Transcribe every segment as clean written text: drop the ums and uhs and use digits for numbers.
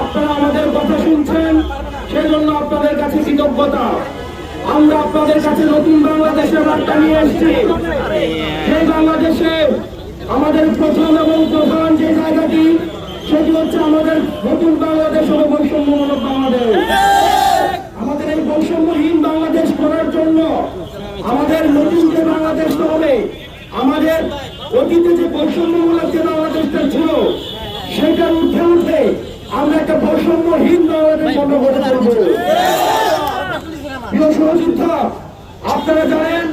আপনারা আমাদের কথা শুনছেন, সেজন্য আপনাদের কাছে কৃতজ্ঞতা। আমরা আপনাদের কাছে নতুন বাংলাদেশের বার্তা নিয়ে এসেছি। সেই বাংলাদেশে আমাদের প্রথম এবং প্রধান যে জায়গাটি, সেটি হচ্ছে আমাদের নতুন বাংলাদেশ হলো বৈষম্যমূলক বাংলাদেশ। আমাদের এই বৈষম্যহীন বাংলাদেশ করার জন্য আমাদের নতুন যে বাংলাদেশটা হবে, আমাদের অতীতে যে বৈষম্যমূলক যে বাংলাদেশটা ছিল, সেটার উঠে উঠে আমরা একটা বৈষম্যহীন বাংলাদেশ গঠন করতে পারবো। প্রিয় সহযোদ্ধা, আপনারা জানেন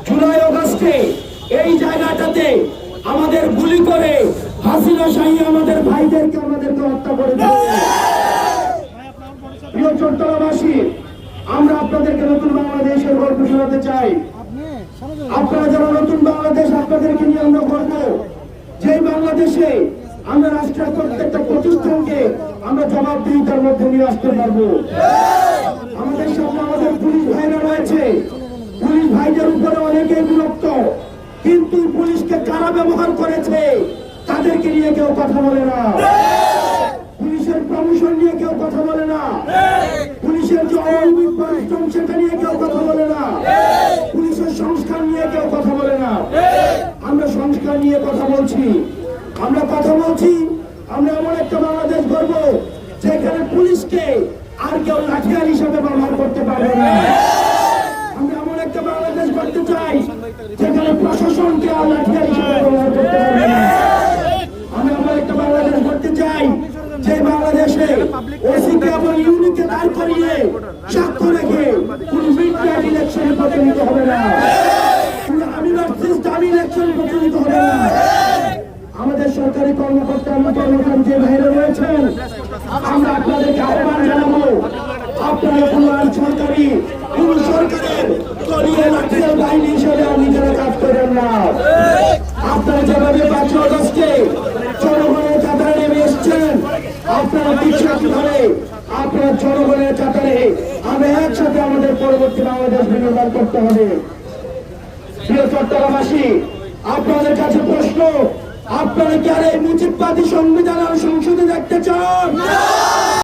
জুলাই আগস্টে এই জায়গাটাতে আমাদের গুলি করে হাসিনা শাহী আমাদের ভাইদেরকে আমাদেরকে হত্যা করেছে। প্রিয় চট্টগ্রামবাসী, আমরা আপনাদেরকে নতুন বাংলাদেশের গল্প শোনাতে চাই। আপনারা যারা নতুন বাংলাদেশ, আপনাদেরকে নিয়ে আমরা গর্ব, যে বাংলাদেশে আমরা রাষ্ট্রের প্রত্যেকটা প্রতিষ্ঠানকে আমরা জবাবদিহিতার মধ্যে নিয়ে আসতে পারবো। আমাদের সামনে আমাদের পুলিশ ভাইরা রয়েছে, পুলিশ ভাইদের উপরে অনেকেই বিরক্ত, কিন্তু পুলিশকে কারা ব্যবহার করেছে তাদেরকে নিয়ে কেউ কথা বলে না। পুলিশের প্রমোশন নিয়ে কেউ কথা বলে না। পুলিশের যে অনৈতিক পরিশ্রম সেটা নিয়ে কেউ কথা বলে না। পুলিশের সংস্কার নিয়ে কেউ কথা বলে না। আমরা সংস্কার নিয়ে কথা বলছি। আমরা কথা বলছি, আমরা এমন একটা বাংলাদেশ গড়ব যেখানে পুলিশকে আর কেউ লাঠিয়াল হিসাবে ব্যবহার করতে পারবে না। আমরা এমন একটা বাংলাদেশ করতে চাই যেখানে প্রশাসনকে আর লাঠিয়াল হিসাবে ব্যবহার করতে পারবে না। আমরা এমন একটা বাংলাদেশ করতে চাই যে বাংলাদেশে ওসিকে এবং ইউনিকে দাঁড় করিয়ে সাক্ষ্য রেখে কোন মিডনাইট ইলেকশনে প্রচলিত হবে না, আমি ভার্সেস দামি ইলেকশনে প্রচলিত হবে না। আমাদের সরকারি কর্মকর্তা কর্মচারী যে বাইরে রয়েছেন, আমরা আপনাদেরকে আহ্বান জানাবো, আপনারা কোন সরকারের দলীয় লাঠিয়াল বাহিনী হিসেবে নিজেরা কাজ করেন না। আপনারা যেভাবে 5 আগস্টে জনগণের কাতারে নেমে এসছেন, আপনারা বিশ্বাসী ভাবে আপনারা জনগণের কাতারে আমরা একসাথে আমাদের পরবর্তী বাংলাদেশ বিনির্মাণ করতে হবে। প্রিয় চট্টগ্রামবাসী, আপনাদের কাছে প্রশ্ন, আপনারা কি আর এই মুজিববাদী সংবিধান আর সংসদে দেখতে চান?